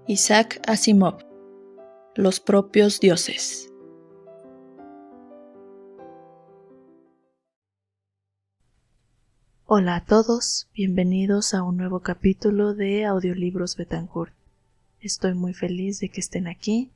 Isaac Asimov, Los propios dioses. Hola a todos, bienvenidos a un nuevo capítulo de Audiolibros Betancourt. Estoy muy feliz de que estén aquí.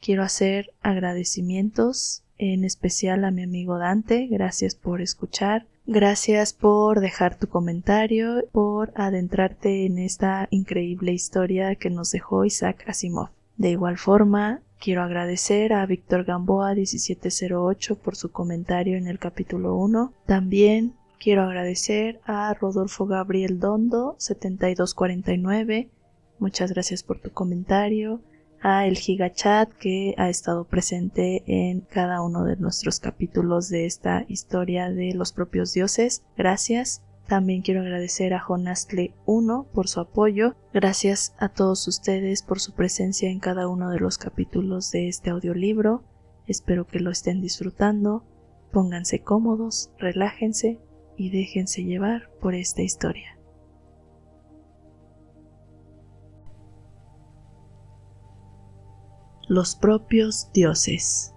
Quiero hacer agradecimientos, en especial a mi amigo Dante. Gracias por escuchar. Gracias por dejar tu comentario, por adentrarte en esta increíble historia que nos dejó Isaac Asimov. De igual forma, quiero agradecer a Víctor Gamboa 1708 por su comentario en el capítulo 1. También quiero agradecer a Rodolfo Gabriel Dondo 7249. Muchas gracias por tu comentario. A el GigaChat, que ha estado presente en cada uno de nuestros capítulos de esta historia de los propios dioses. Gracias. También quiero agradecer a Jonastle1 por su apoyo. Gracias a todos ustedes por su presencia en cada uno de los capítulos de este audiolibro. Espero que lo estén disfrutando. Pónganse cómodos, relájense y déjense llevar por esta historia. Los propios dioses.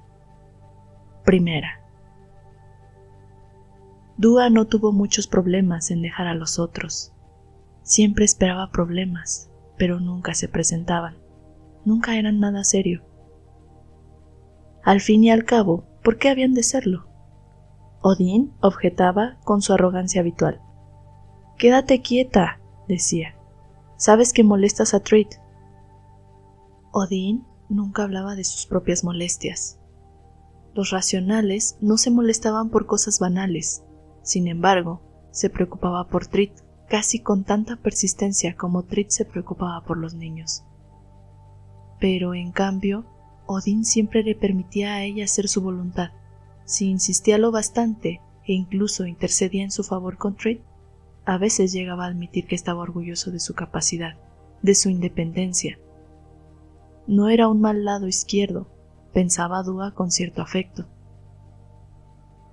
Primera. Dúa no tuvo muchos problemas en dejar a los otros. Siempre esperaba problemas, pero nunca se presentaban. Nunca eran nada serio. Al fin y al cabo, ¿por qué habían de serlo? Odín objetaba con su arrogancia habitual. «Quédate quieta», decía. «Sabes que molestas a Trid». Odín nunca hablaba de sus propias molestias. Los racionales no se molestaban por cosas banales. Sin embargo, se preocupaba por Trid casi con tanta persistencia como Trid se preocupaba por los niños. Pero, en cambio, Odín siempre le permitía a ella hacer su voluntad. Si insistía lo bastante e incluso intercedía en su favor con Trid, a veces llegaba a admitir que estaba orgulloso de su capacidad, de su independencia. No era un mal lado izquierdo, pensaba Dúa con cierto afecto.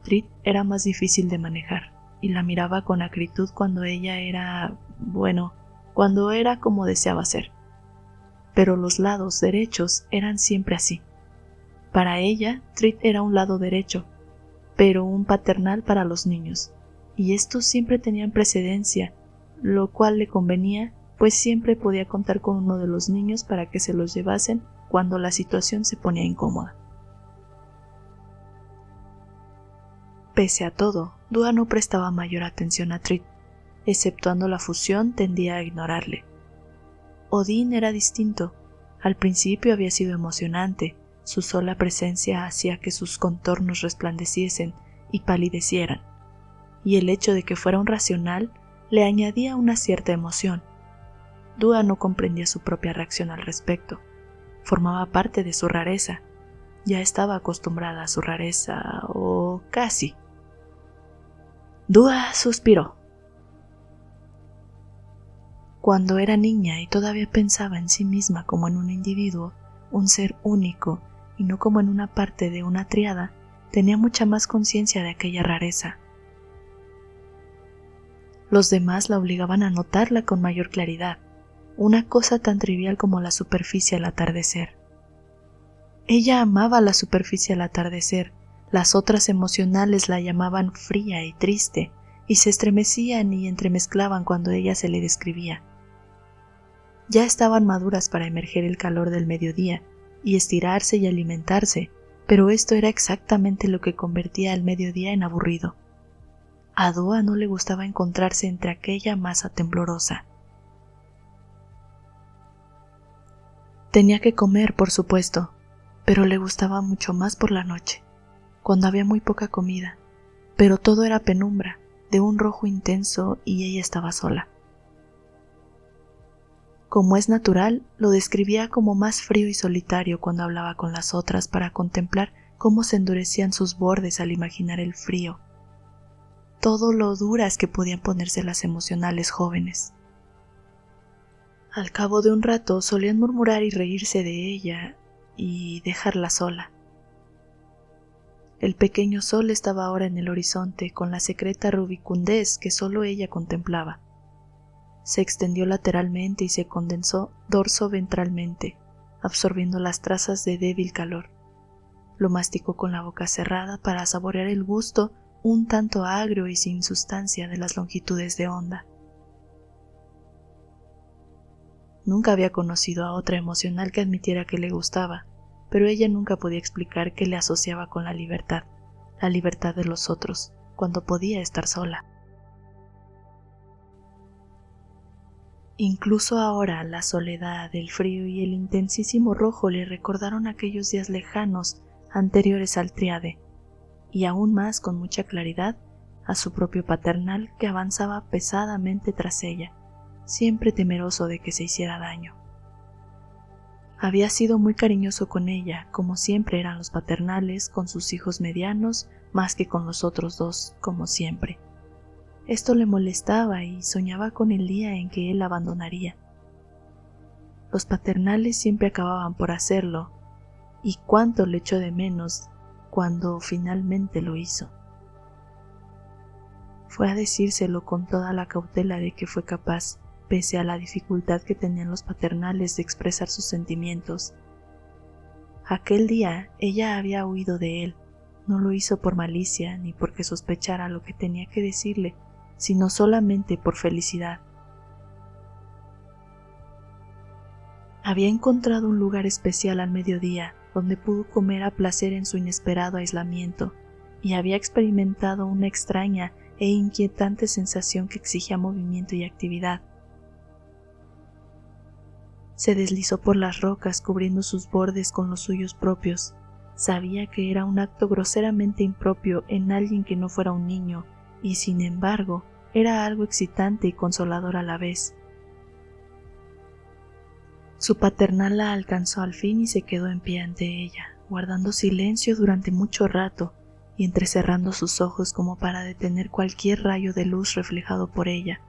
Trid era más difícil de manejar, y la miraba con acritud cuando ella era, cuando era como deseaba ser. Pero los lados derechos eran siempre así. Para ella, Trid era un lado derecho, pero un paternal para los niños, y estos siempre tenían precedencia, lo cual le convenía, pues siempre podía contar con uno de los niños para que se los llevasen cuando la situación se ponía incómoda. Pese a todo, Dúa no prestaba mayor atención a Trid. Exceptuando la fusión, tendía a ignorarle. Odín era distinto. Al principio había sido emocionante. Su sola presencia hacía que sus contornos resplandeciesen y palidecieran, y el hecho de que fuera un racional le añadía una cierta emoción. Dúa no comprendía su propia reacción al respecto. Formaba parte de su rareza. Ya estaba acostumbrada a su rareza, o casi. Dúa suspiró. Cuando era niña y todavía pensaba en sí misma como en un individuo, un ser único, y no como en una parte de una tríada, tenía mucha más conciencia de aquella rareza. Los demás la obligaban a notarla con mayor claridad, una cosa tan trivial como la superficie al atardecer. Ella amaba la superficie al atardecer, las otras emocionales la llamaban fría y triste, y se estremecían y entremezclaban cuando ella se le describía. Ya estaban maduras para emerger el calor del mediodía, y estirarse y alimentarse, pero esto era exactamente lo que convertía el mediodía en aburrido. A Dúa no le gustaba encontrarse entre aquella masa temblorosa. Tenía que comer, por supuesto, pero le gustaba mucho más por la noche, cuando había muy poca comida, pero todo era penumbra, de un rojo intenso, y ella estaba sola. Como es natural, lo describía como más frío y solitario cuando hablaba con las otras para contemplar cómo se endurecían sus bordes al imaginar el frío. Todo lo duras que podían ponerse las emocionales jóvenes. Al cabo de un rato solían murmurar y reírse de ella y dejarla sola. El pequeño sol estaba ahora en el horizonte con la secreta rubicundez que solo ella contemplaba. Se extendió lateralmente y se condensó dorso-ventralmente, absorbiendo las trazas de débil calor. Lo masticó con la boca cerrada para saborear el gusto un tanto agrio y sin sustancia de las longitudes de onda. Nunca había conocido a otra emocional que admitiera que le gustaba, pero ella nunca podía explicar qué le asociaba con la libertad de los otros, cuando podía estar sola. Incluso ahora la soledad, el frío y el intensísimo rojo le recordaron aquellos días lejanos anteriores al triade, y aún más con mucha claridad a su propio paternal que avanzaba pesadamente tras ella, siempre temeroso de que se hiciera daño. Había sido muy cariñoso con ella, como siempre eran los paternales con sus hijos medianos, más que con los otros dos, como siempre. Esto le molestaba y soñaba con el día en que él la abandonaría. Los paternales siempre acababan por hacerlo, y cuánto le echó de menos cuando finalmente lo hizo. Fue a decírselo con toda la cautela de que fue capaz, pese a la dificultad que tenían los paternales de expresar sus sentimientos. Aquel día ella había huido de él, no lo hizo por malicia ni porque sospechara lo que tenía que decirle, sino solamente por felicidad. Había encontrado un lugar especial al mediodía donde pudo comer a placer en su inesperado aislamiento, y había experimentado una extraña e inquietante sensación que exigía movimiento y actividad. Se deslizó por las rocas cubriendo sus bordes con los suyos propios. Sabía que era un acto groseramente impropio en alguien que no fuera un niño, y sin embargo era algo excitante y consolador a la vez. Su paternal la alcanzó al fin y se quedó en pie ante ella, guardando silencio durante mucho rato y entrecerrando sus ojos como para detener cualquier rayo de luz reflejado por ella,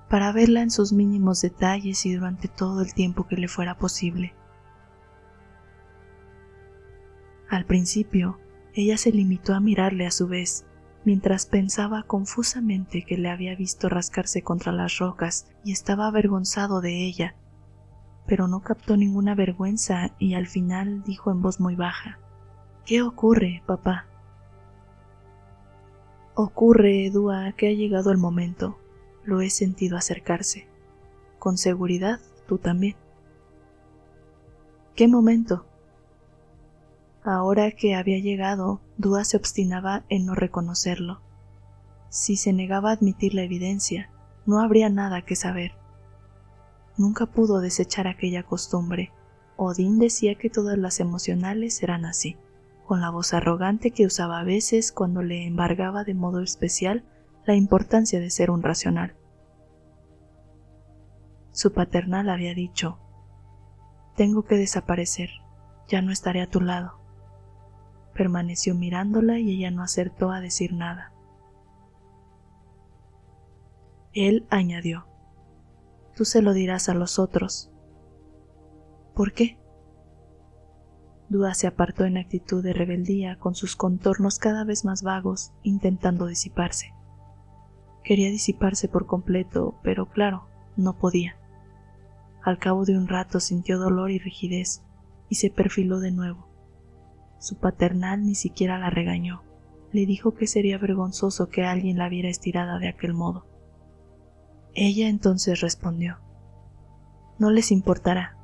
para verla en sus mínimos detalles y durante todo el tiempo que le fuera posible. Al principio, ella se limitó a mirarle a su vez, mientras pensaba confusamente que le había visto rascarse contra las rocas y estaba avergonzado de ella, pero no captó ninguna vergüenza y al final dijo en voz muy baja: «¿Qué ocurre, papá?» «Ocurre, Dúa, que ha llegado el momento. Lo he sentido acercarse. Con seguridad, tú también». «¿Qué momento?» Ahora que había llegado, Dúa se obstinaba en no reconocerlo. Si se negaba a admitir la evidencia, no habría nada que saber. Nunca pudo desechar aquella costumbre. Odín decía que todas las emocionales eran así, con la voz arrogante que usaba a veces cuando le embargaba de modo especial la importancia de ser un racional. Su paternal había dicho: «Tengo que desaparecer, ya no estaré a tu lado». Permaneció mirándola y ella no acertó a decir nada. Él añadió: «Tú se lo dirás a los otros». «¿Por qué?» Dúa se apartó en actitud de rebeldía, con sus contornos cada vez más vagos, intentando disiparse. Quería disiparse por completo, pero claro, no podía. Al cabo de un rato sintió dolor y rigidez, y se perfiló de nuevo. Su paternal ni siquiera la regañó. Le dijo que sería vergonzoso que alguien la viera estirada de aquel modo. Ella entonces respondió: «No les importará»,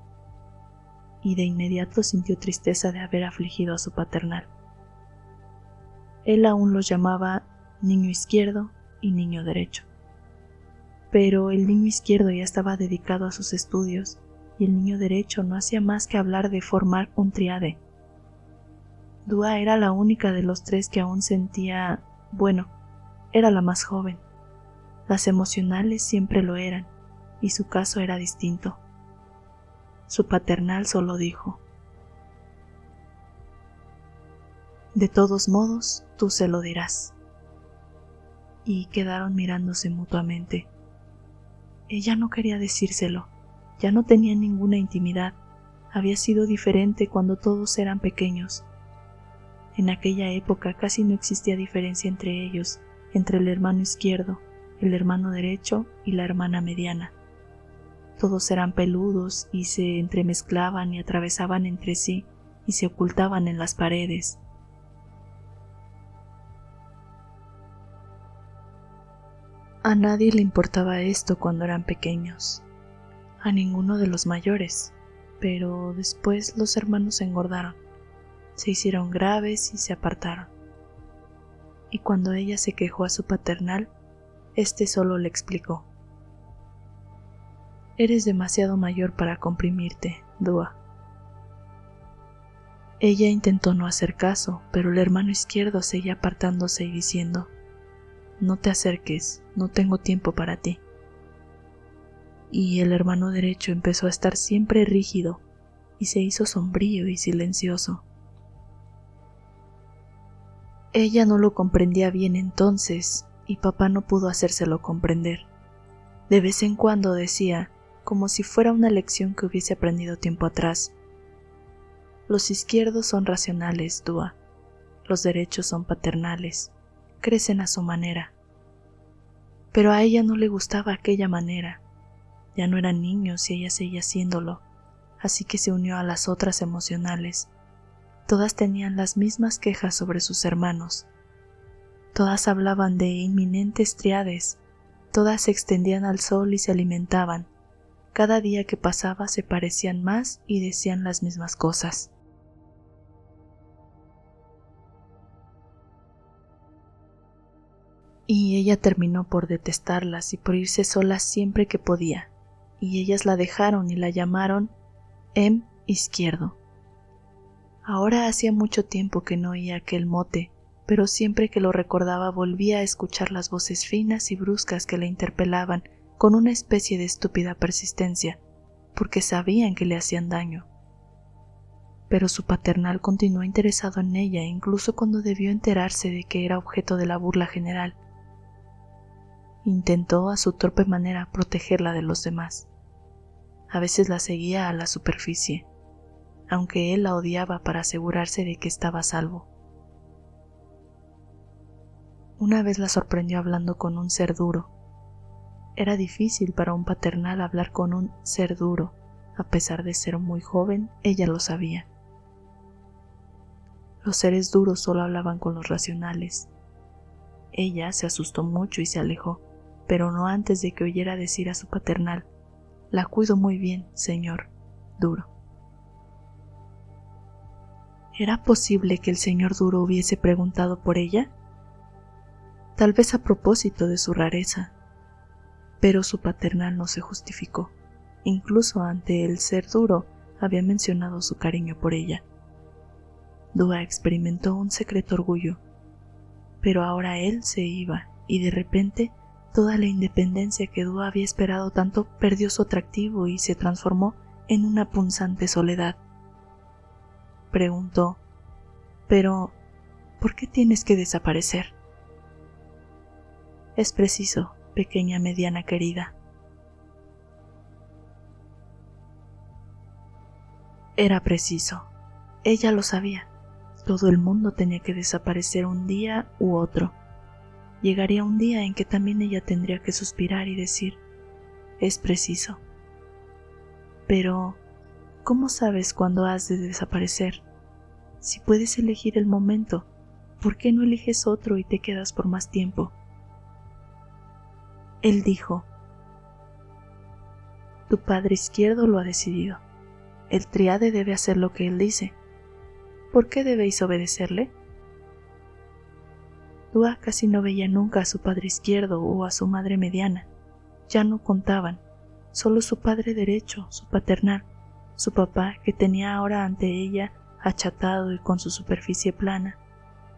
y de inmediato sintió tristeza de haber afligido a su paternal. Él aún los llamaba niño izquierdo y niño derecho. Pero el niño izquierdo ya estaba dedicado a sus estudios, y el niño derecho no hacía más que hablar de formar un triade. Dúa era la única de los tres que aún sentía, bueno, era la más joven. Las emocionales siempre lo eran, y su caso era distinto. Su paternal solo dijo: «De todos modos, tú se lo dirás». Y quedaron mirándose mutuamente. Ella no quería decírselo, ya no tenía ninguna intimidad, había sido diferente cuando todos eran pequeños. En aquella época casi no existía diferencia entre ellos, entre el hermano izquierdo, el hermano derecho y la hermana mediana. Todos eran peludos y se entremezclaban y atravesaban entre sí y se ocultaban en las paredes. A nadie le importaba esto cuando eran pequeños, a ninguno de los mayores, pero después los hermanos se engordaron, se hicieron graves y se apartaron. Y cuando ella se quejó a su paternal, éste solo le explicó: «Eres demasiado mayor para comprimirte, Dúa». Ella intentó no hacer caso, pero el hermano izquierdo seguía apartándose y diciendo: «No te acerques, no tengo tiempo para ti». Y el hermano derecho empezó a estar siempre rígido y se hizo sombrío y silencioso. Ella no lo comprendía bien entonces, y papá no pudo hacérselo comprender. De vez en cuando decía, como si fuera una lección que hubiese aprendido tiempo atrás: «Los izquierdos son racionales, Dúa. Los derechos son paternales. Crecen a su manera». Pero a ella no le gustaba aquella manera. Ya no eran niños y ella seguía haciéndolo, así que se unió a las otras emocionales. Todas tenían las mismas quejas sobre sus hermanos. Todas hablaban de inminentes triades. Todas se extendían al sol y se alimentaban. Cada día que pasaba se parecían más y decían las mismas cosas. Y ella terminó por detestarlas y por irse sola siempre que podía, y ellas la dejaron y la llamaron Izquierdo. Ahora hacía mucho tiempo que no oía aquel mote, pero siempre que lo recordaba volvía a escuchar las voces finas y bruscas que la interpelaban con una especie de estúpida persistencia, porque sabían que le hacían daño. Pero su paternal continuó interesado en ella incluso cuando debió enterarse de que era objeto de la burla general. Intentó a su torpe manera protegerla de los demás. A veces la seguía a la superficie, aunque él la odiaba para asegurarse de que estaba a salvo. Una vez la sorprendió hablando con un ser duro. Era difícil para un paternal hablar con un ser duro. A pesar de ser muy joven, ella lo sabía. Los seres duros solo hablaban con los racionales. Ella se asustó mucho y se alejó, pero no antes de que oyera decir a su paternal: «La cuido muy bien, señor Duro». ¿Era posible que el señor Duro hubiese preguntado por ella? Tal vez a propósito de su rareza, pero su paternal no se justificó. Incluso ante el ser duro había mencionado su cariño por ella. Dúa experimentó un secreto orgullo, pero ahora él se iba y de repente toda la independencia que Dúa había esperado tanto perdió su atractivo y se transformó en una punzante soledad. Preguntó: «Pero, ¿por qué tienes que desaparecer?». «Es preciso, pequeña mediana querida». Era preciso. Ella lo sabía. Todo el mundo tenía que desaparecer un día u otro. Llegaría un día en que también ella tendría que suspirar y decir: «Es preciso». Pero, ¿cómo sabes cuándo has de desaparecer? Si puedes elegir el momento, ¿por qué no eliges otro y te quedas por más tiempo? Él dijo: «Tu padre izquierdo lo ha decidido. El triade debe hacer lo que él dice. ¿Por qué debéis obedecerle?». Dúa casi no veía nunca a su padre izquierdo o a su madre mediana. Ya no contaban, solo su padre derecho, su paternal, su papá, que tenía ahora ante ella, achatado y con su superficie plana.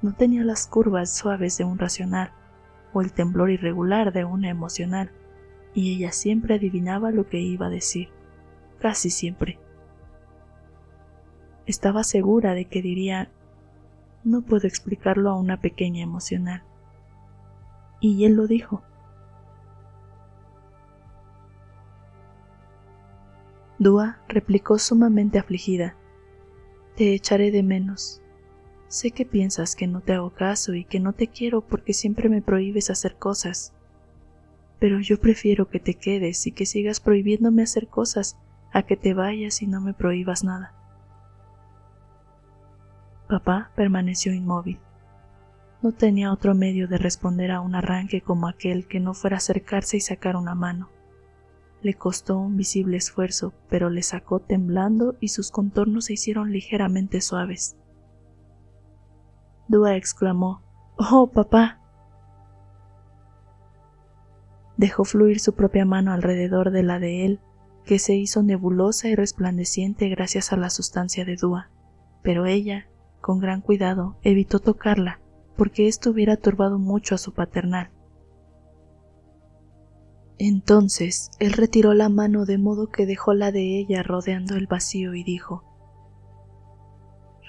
No tenía las curvas suaves de un racional o el temblor irregular de una emocional, y ella siempre adivinaba lo que iba a decir, casi siempre. Estaba segura de que diría: «No puedo explicarlo a una pequeña emocional». Y él lo dijo. Dúa replicó sumamente afligida: «Te echaré de menos. Sé que piensas que no te hago caso y que no te quiero porque siempre me prohíbes hacer cosas. pero yo prefiero que te quedes y que sigas prohibiéndome hacer cosas a que te vayas y no me prohíbas nada. Papá permaneció inmóvil. No tenía otro medio de responder a un arranque como aquel que no fuera acercarse y sacar una mano. Le costó un visible esfuerzo, pero le sacó temblando y sus contornos se hicieron ligeramente suaves. Dúa exclamó: «¡Oh, papá!». Dejó fluir su propia mano alrededor de la de él, que se hizo nebulosa y resplandeciente gracias a la sustancia de Dúa, pero ella, con gran cuidado, evitó tocarla, porque esto hubiera turbado mucho a su paternal. Entonces él retiró la mano de modo que dejó la de ella rodeando el vacío y dijo: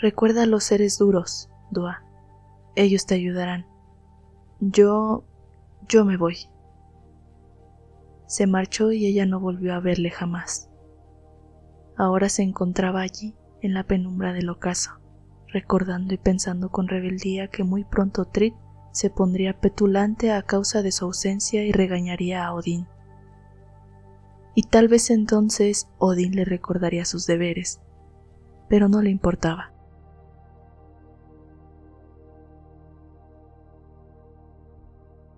«Recuerda a los seres duros, Dúa. Ellos te ayudarán. Yo me voy». Se marchó y ella no volvió a verle jamás. Ahora se encontraba allí, en la penumbra del ocaso, recordando y pensando con rebeldía que muy pronto Trid se pondría petulante a causa de su ausencia y regañaría a Odín. Y tal vez entonces Odín le recordaría sus deberes, pero no le importaba.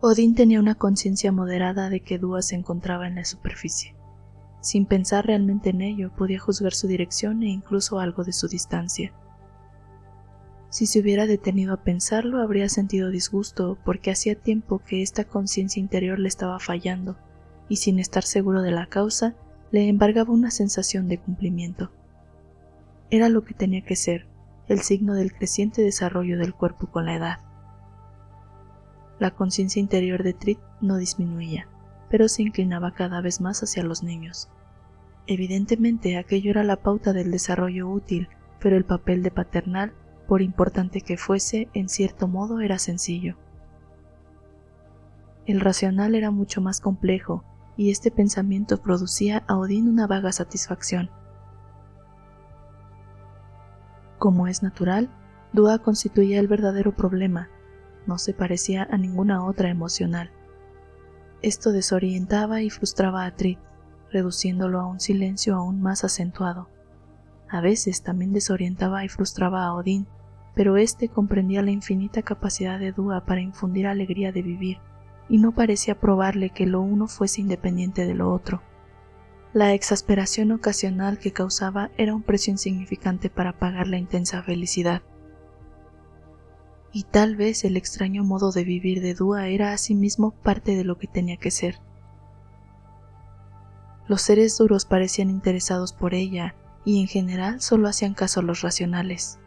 Odín tenía una conciencia moderada de que Dúa se encontraba en la superficie. Sin pensar realmente en ello, podía juzgar su dirección e incluso algo de su distancia. Si se hubiera detenido a pensarlo, habría sentido disgusto, porque hacía tiempo que esta conciencia interior le estaba fallando, y sin estar seguro de la causa, le embargaba una sensación de cumplimiento. Era lo que tenía que ser, el signo del creciente desarrollo del cuerpo con la edad. La conciencia interior de Trid no disminuía, pero se inclinaba cada vez más hacia los niños. Evidentemente aquello era la pauta del desarrollo útil, pero el papel de paternal, por importante que fuese, en cierto modo era sencillo. El racional era mucho más complejo, y este pensamiento producía a Odín una vaga satisfacción. Como es natural, Dúa constituía el verdadero problema. No se parecía a ninguna otra emocional. Esto desorientaba y frustraba a Trid, reduciéndolo a un silencio aún más acentuado. A veces también desorientaba y frustraba a Odín, pero éste comprendía la infinita capacidad de Dúa para infundir alegría de vivir, y no parecía probarle que lo uno fuese independiente de lo otro. La exasperación ocasional que causaba era un precio insignificante para pagar la intensa felicidad. Y tal vez el extraño modo de vivir de Dúa era asimismo parte de lo que tenía que ser. Los seres duros parecían interesados por ella, y en general solo hacían caso a los racionales.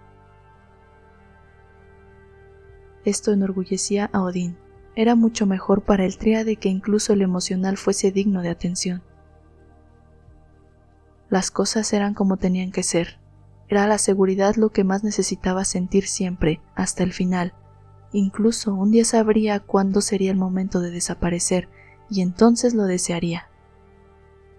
Esto enorgullecía a Odín. Era mucho mejor para el tríade que incluso el emocional fuese digno de atención. Las cosas eran como tenían que ser. Era la seguridad lo que más necesitaba sentir siempre, hasta el final. Incluso un día sabría cuándo sería el momento de desaparecer, y entonces lo desearía.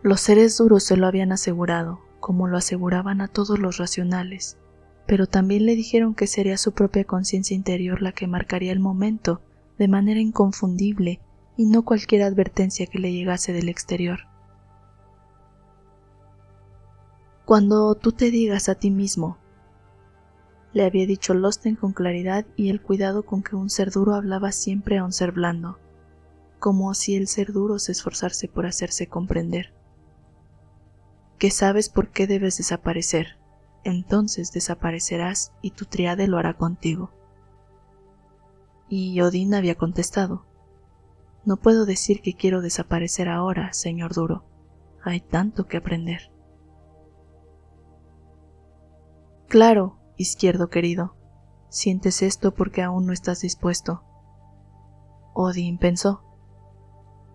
Los seres duros se lo habían asegurado, como lo aseguraban a todos los racionales, pero también le dijeron que sería su propia conciencia interior la que marcaría el momento de manera inconfundible y no cualquier advertencia que le llegase del exterior. Cuando tú te digas a ti mismo, le había dicho Losten con claridad y el cuidado con que un ser duro hablaba siempre a un ser blando, como si el ser duro se esforzase por hacerse comprender. Que sabes por qué debes desaparecer, entonces desaparecerás y tu tríade lo hará contigo. Y Odín había contestado: no puedo decir que quiero desaparecer ahora, señor duro, hay tanto que aprender. Claro, izquierdo querido, sientes esto porque aún no estás dispuesto. Odín pensó: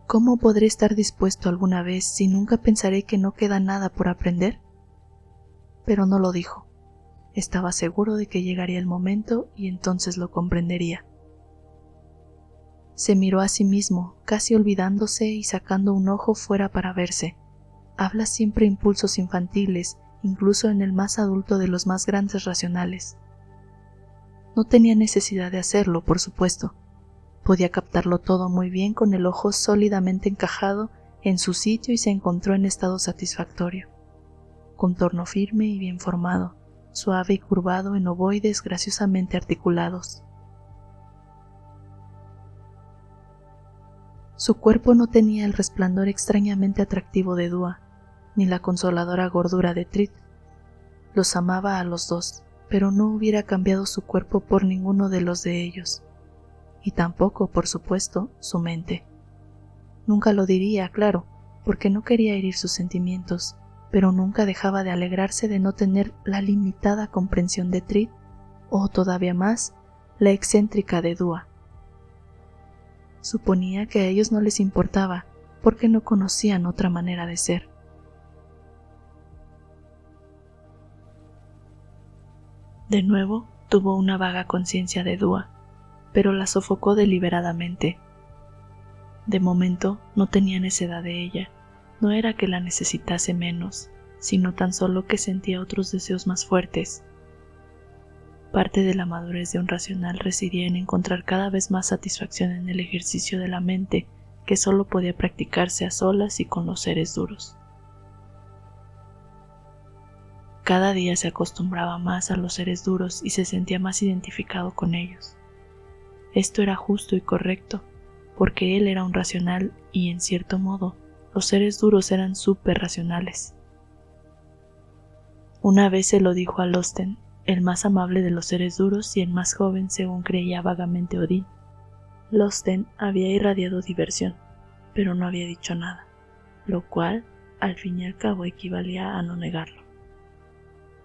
¿cómo podré estar dispuesto alguna vez si nunca pensaré que no queda nada por aprender? Pero no lo dijo. Estaba seguro de que llegaría el momento y entonces lo comprendería. Se miró a sí mismo, casi olvidándose y sacando un ojo fuera para verse. Habla siempre impulsos infantiles, incluso en el más adulto de los más grandes racionales. No tenía necesidad de hacerlo, por supuesto. Podía captarlo todo muy bien con el ojo sólidamente encajado en su sitio y se encontró en estado satisfactorio. Contorno firme y bien formado, suave y curvado en ovoides graciosamente articulados. Su cuerpo no tenía el resplandor extrañamente atractivo de Dua, ni la consoladora gordura de Trid. Los amaba a los dos, pero no hubiera cambiado su cuerpo por ninguno de los de ellos, y tampoco, por supuesto, su mente. Nunca lo diría, claro, porque no quería herir sus sentimientos, pero nunca dejaba de alegrarse de no tener la limitada comprensión de Trid, o todavía más, la excéntrica de Dua. Suponía que a ellos no les importaba, porque no conocían otra manera de ser. De nuevo, tuvo una vaga conciencia de Dua, pero la sofocó deliberadamente. De momento, no tenía necedad de ella. No era que la necesitase menos, sino tan solo que sentía otros deseos más fuertes. Parte de la madurez de un racional residía en encontrar cada vez más satisfacción en el ejercicio de la mente que solo podía practicarse a solas y con los seres duros. Cada día se acostumbraba más a los seres duros y se sentía más identificado con ellos. Esto era justo y correcto, porque él era un racional y, en cierto modo, los seres duros eran superracionales. Una vez se lo dijo a Losten, el más amable de los seres duros y el más joven según creía vagamente Odín. Losten había irradiado diversión, pero no había dicho nada, lo cual, al fin y al cabo, equivalía a no negarlo.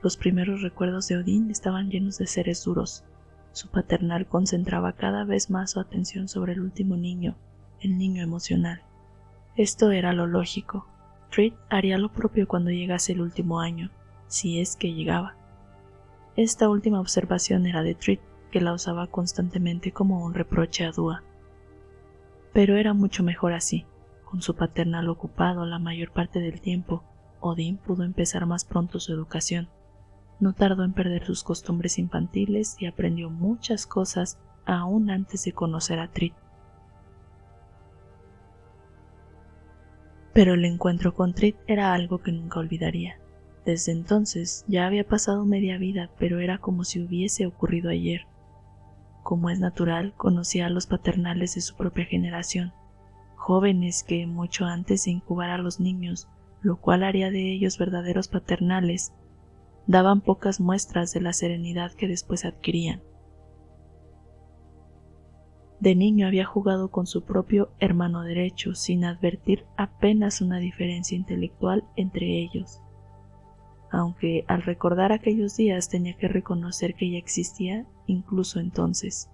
Los primeros recuerdos de Odín estaban llenos de seres duros. Su paternal concentraba cada vez más su atención sobre el último niño, el niño emocional. Esto era lo lógico. Trid haría lo propio cuando llegase el último año, si es que llegaba. Esta última observación era de Trid, que la usaba constantemente como un reproche a Dua. Pero era mucho mejor así. Con su paternal ocupado la mayor parte del tiempo, Odín pudo empezar más pronto su educación. No tardó en perder sus costumbres infantiles y aprendió muchas cosas aún antes de conocer a Trid. Pero el encuentro con Trid era algo que nunca olvidaría. Desde entonces ya había pasado media vida, pero era como si hubiese ocurrido ayer. Como es natural, conocía a los paternales de su propia generación, jóvenes que, mucho antes de incubar a los niños, lo cual haría de ellos verdaderos paternales, daban pocas muestras de la serenidad que después adquirían. De niño había jugado con su propio hermano derecho sin advertir apenas una diferencia intelectual entre ellos, aunque al recordar aquellos días tenía que reconocer que ya existía incluso entonces.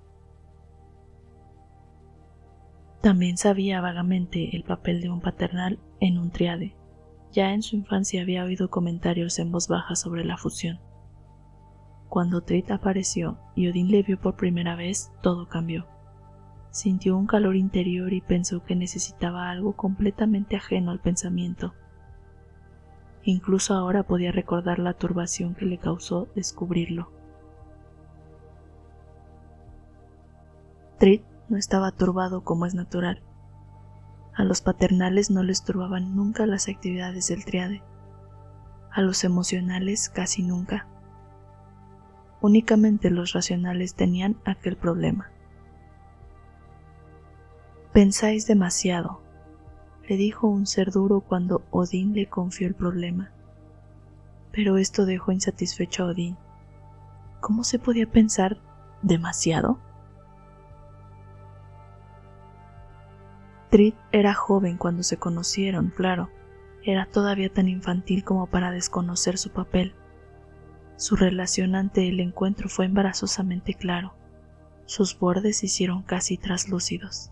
También sabía vagamente el papel de un paternal en un triade. Ya en su infancia había oído comentarios en voz baja sobre la fusión. Cuando Trid apareció y Odín le vio por primera vez, todo cambió. Sintió un calor interior y pensó que necesitaba algo completamente ajeno al pensamiento. Incluso ahora podía recordar la turbación que le causó descubrirlo. Trid no estaba turbado como es natural. A los paternales no les turbaban nunca las actividades del triade. A los emocionales casi nunca. Únicamente los racionales tenían aquel problema. «Pensáis demasiado», le dijo un ser duro cuando Odín le confió el problema. Pero esto dejó insatisfecho a Odín. ¿Cómo se podía pensar demasiado? Trid era joven cuando se conocieron, claro. Era todavía tan infantil como para desconocer su papel. Su relación ante el encuentro fue embarazosamente claro. Sus bordes se hicieron casi traslúcidos.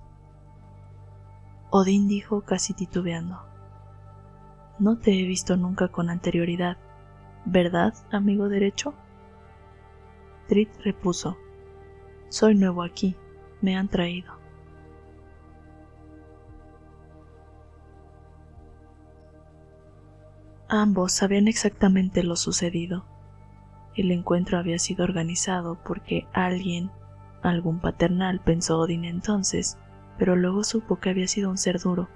Odín dijo casi titubeando: «No te he visto nunca con anterioridad, ¿verdad, amigo derecho?» Trid repuso: «Soy nuevo aquí, me han traído». Ambos sabían exactamente lo sucedido. El encuentro había sido organizado porque alguien, Algún paternal, pensó Odín entonces, pero luego supo que había sido un ser duro.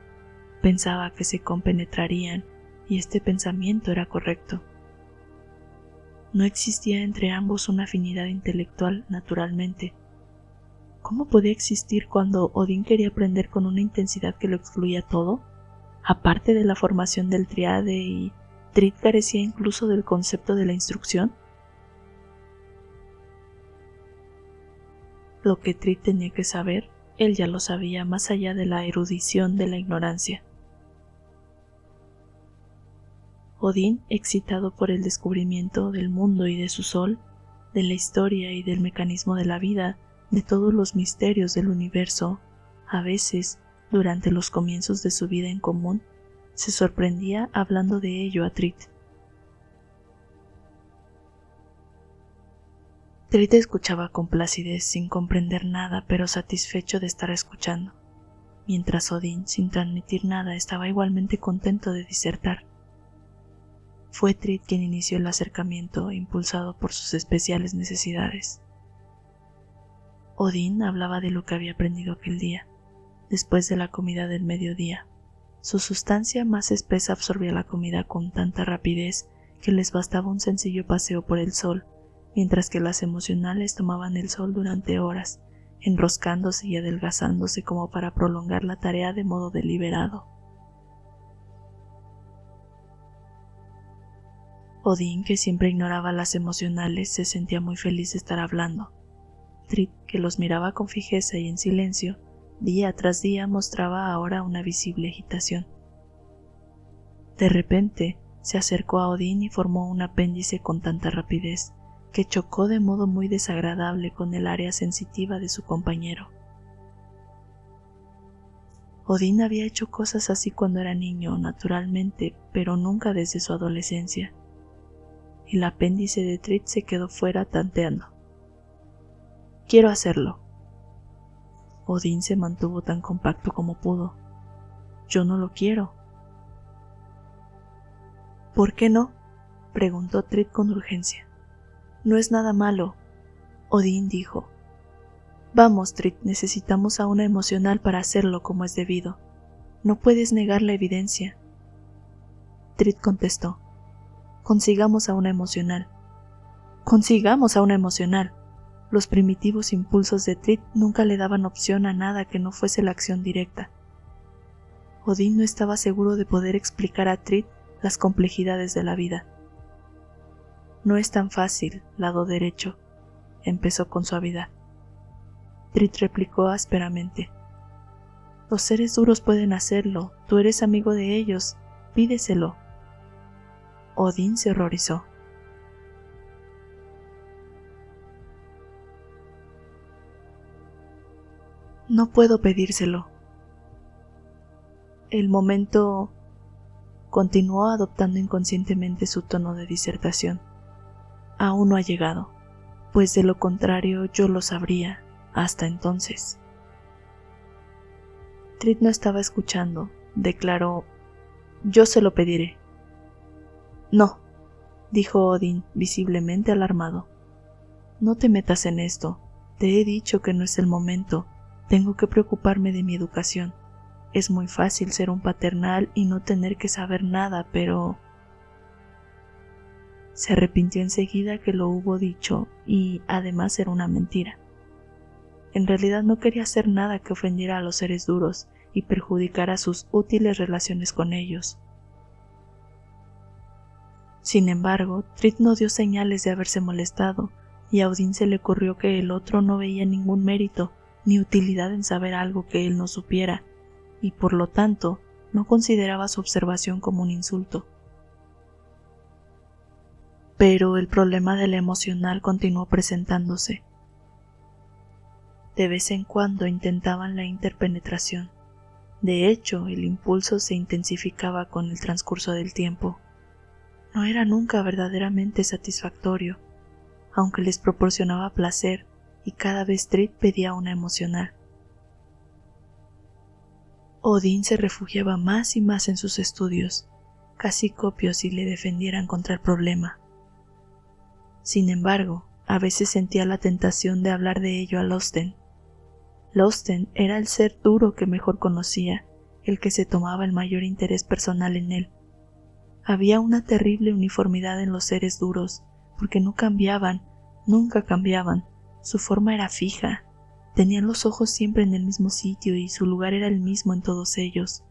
Pensaba que se compenetrarían, y este pensamiento era correcto. No existía entre ambos una afinidad intelectual, naturalmente. ¿Cómo podía existir cuando Odín quería aprender con una intensidad que lo excluía todo? Aparte de la formación del triade, y Trid carecía incluso del concepto de la instrucción. Lo que Trid tenía que saber, él ya lo sabía más allá de la erudición de la ignorancia. Odín, excitado por el descubrimiento del mundo y de su sol, de la historia y del mecanismo de la vida, de todos los misterios del universo, a veces, durante los comienzos de su vida en común, se sorprendía hablando de ello a Trid. Trid escuchaba con placidez, sin comprender nada, pero satisfecho de estar escuchando, mientras Odín, sin transmitir nada, estaba igualmente contento de disertar. Fue Trid quien inició el acercamiento, impulsado por sus especiales necesidades. Odín hablaba de lo que había aprendido aquel día, después de la comida del mediodía. Su sustancia más espesa absorbía la comida con tanta rapidez que les bastaba un sencillo paseo por el sol, mientras que las emocionales tomaban el sol durante horas, enroscándose y adelgazándose como para prolongar la tarea de modo deliberado. Odín, que siempre ignoraba las emocionales, se sentía muy feliz de estar hablando. Trid, que los miraba con fijeza y en silencio, día tras día mostraba ahora una visible agitación. De repente se acercó a Odín y formó un apéndice con tanta rapidez que chocó de modo muy desagradable con el área sensitiva de su compañero. Odín había hecho cosas así cuando era niño, naturalmente, pero nunca desde su adolescencia. El apéndice de Trid se quedó fuera tanteando. «Quiero hacerlo». Odín se mantuvo tan compacto como pudo. «Yo no lo quiero». «¿Por qué no?», preguntó Trid con urgencia. «No es nada malo», Odín dijo. «Vamos, Trid, necesitamos a una emocional para hacerlo como es debido. No puedes negar la evidencia». Trid contestó. «Consigamos a una emocional». «Consigamos a una emocional». Los primitivos impulsos de Trid nunca le daban opción a nada que no fuese la acción directa. Odín no estaba seguro de poder explicar a Trid las complejidades de la vida. «No es tan fácil, lado derecho», empezó con suavidad. Trid replicó ásperamente. «Los seres duros pueden hacerlo, tú eres amigo de ellos, pídeselo». Odín se horrorizó. «No puedo pedírselo». El momento continuó adoptando inconscientemente su tono de disertación. «Aún no ha llegado, pues de lo contrario yo lo sabría hasta entonces». Trid no estaba escuchando, declaró: «Yo se lo pediré». «No», dijo Odín, visiblemente alarmado. «No te metas en esto, te he dicho que no es el momento. Tengo que preocuparme de mi educación. Es muy fácil ser un paternal y no tener que saber nada, pero...». Se arrepintió enseguida que lo hubo dicho y, además, era una mentira. En realidad no quería hacer nada que ofendiera a los seres duros y perjudicara sus útiles relaciones con ellos. Sin embargo, Trid no dio señales de haberse molestado, y a Odín se le ocurrió que el otro no veía ningún mérito ni utilidad en saber algo que él no supiera, y por lo tanto no consideraba su observación como un insulto. Pero el problema de la emocional continuó presentándose. De vez en cuando intentaban la interpenetración. De hecho, el impulso se intensificaba con el transcurso del tiempo. No era nunca verdaderamente satisfactorio, aunque les proporcionaba placer, y cada vez Trid pedía una emocional. Odín se refugiaba más y más en sus estudios, casi copio si le defendieran contra el problema. Sin embargo, a veces sentía la tentación de hablar de ello a Losten. Losten era el ser duro que mejor conocía, el que se tomaba el mayor interés personal en él. Había una terrible uniformidad en los seres duros, porque no cambiaban, nunca cambiaban. Su forma era fija, tenían los ojos siempre en el mismo sitio y su lugar era el mismo en todos ellos.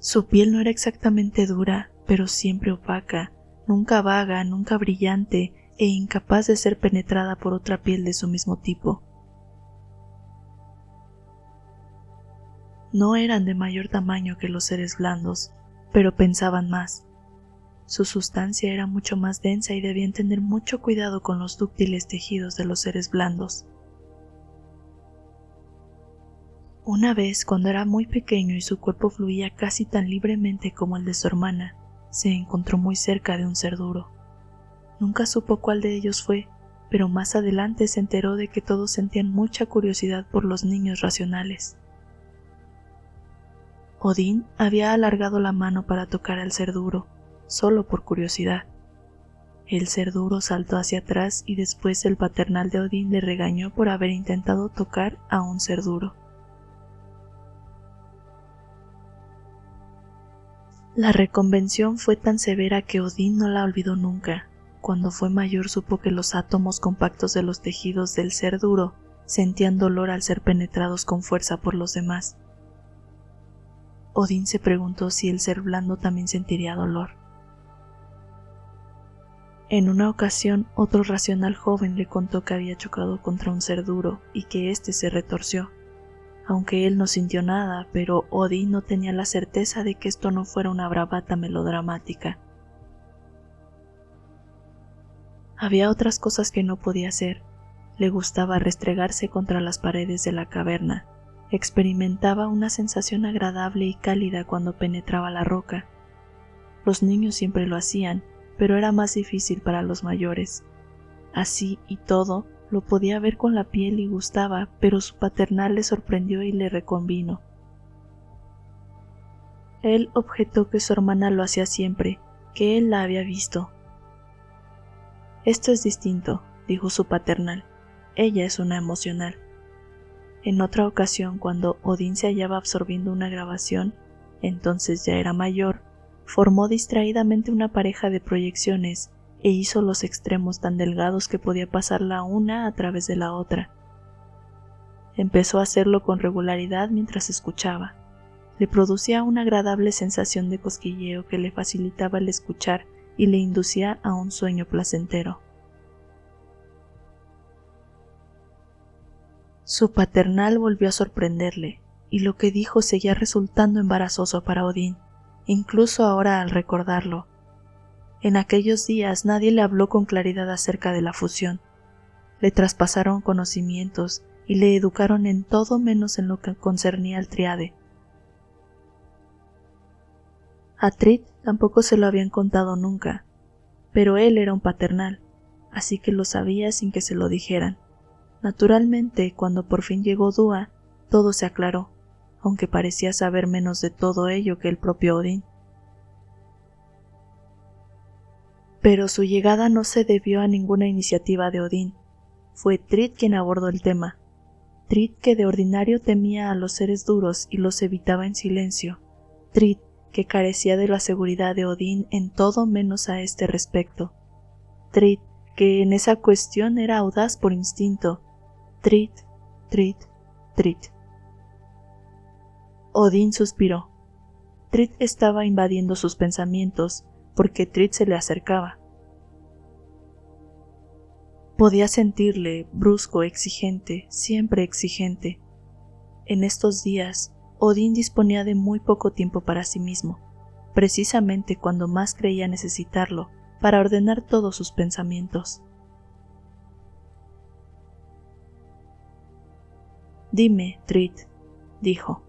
Su piel no era exactamente dura, pero siempre opaca, nunca vaga, nunca brillante e incapaz de ser penetrada por otra piel de su mismo tipo. No eran de mayor tamaño que los seres blandos, pero pensaban más. Su sustancia era mucho más densa y debían tener mucho cuidado con los dúctiles tejidos de los seres blandos. Una vez, cuando era muy pequeño y su cuerpo fluía casi tan libremente como el de su hermana, se encontró muy cerca de un ser duro. Nunca supo cuál de ellos fue, pero más adelante se enteró de que todos sentían mucha curiosidad por los niños racionales. Odín había alargado la mano para tocar al ser duro, solo por curiosidad. El ser duro saltó hacia atrás y después el paternal de Odín le regañó por haber intentado tocar a un ser duro. La reconvención fue tan severa que Odín no la olvidó nunca. Cuando fue mayor supo que los átomos compactos de los tejidos del ser duro sentían dolor al ser penetrados con fuerza por los demás. Odín se preguntó si el ser blando también sentiría dolor. En una ocasión, otro racional joven le contó que había chocado contra un ser duro y que éste se retorció. Aunque él no sintió nada, pero Odín no tenía la certeza de que esto no fuera una bravata melodramática. Había otras cosas que no podía hacer. Le gustaba restregarse contra las paredes de la caverna. Experimentaba una sensación agradable y cálida cuando penetraba la roca. Los niños siempre lo hacían, pero era más difícil para los mayores. Así y todo, lo podía ver con la piel y gustaba, pero su paternal le sorprendió y le reconvino. Él objetó que su hermana lo hacía siempre, que él la había visto. «Esto es distinto», dijo su paternal. «Ella es una emocional». En otra ocasión, cuando Odín se hallaba absorbiendo una grabación, entonces ya era mayor, formó distraídamente una pareja de proyecciones e hizo los extremos tan delgados que podía pasar la una a través de la otra. Empezó a hacerlo con regularidad mientras escuchaba. Le producía una agradable sensación de cosquilleo que le facilitaba el escuchar y le inducía a un sueño placentero. Su paternal volvió a sorprenderle, y lo que dijo seguía resultando embarazoso para Odín, incluso ahora al recordarlo. En aquellos días nadie le habló con claridad acerca de la fusión. Le traspasaron conocimientos y le educaron en todo menos en lo que concernía al Triade. A Trid tampoco se lo habían contado nunca, pero él era un paternal, así que lo sabía sin que se lo dijeran. Naturalmente, cuando por fin llegó Dúa, todo se aclaró, aunque parecía saber menos de todo ello que el propio Odín. Pero su llegada no se debió a ninguna iniciativa de Odín. Fue Trid quien abordó el tema. Trid, que de ordinario temía a los seres duros y los evitaba en silencio. Trid, que carecía de la seguridad de Odín en todo menos a este respecto. Trid, que en esa cuestión era audaz por instinto. Trid, Trid, Trid. Odín suspiró. Trid estaba invadiendo sus pensamientos, porque Trid se le acercaba. Podía sentirle, brusco, exigente, siempre exigente. En estos días, Odín disponía de muy poco tiempo para sí mismo, precisamente cuando más creía necesitarlo, para ordenar todos sus pensamientos. «Dime, Trid», dijo.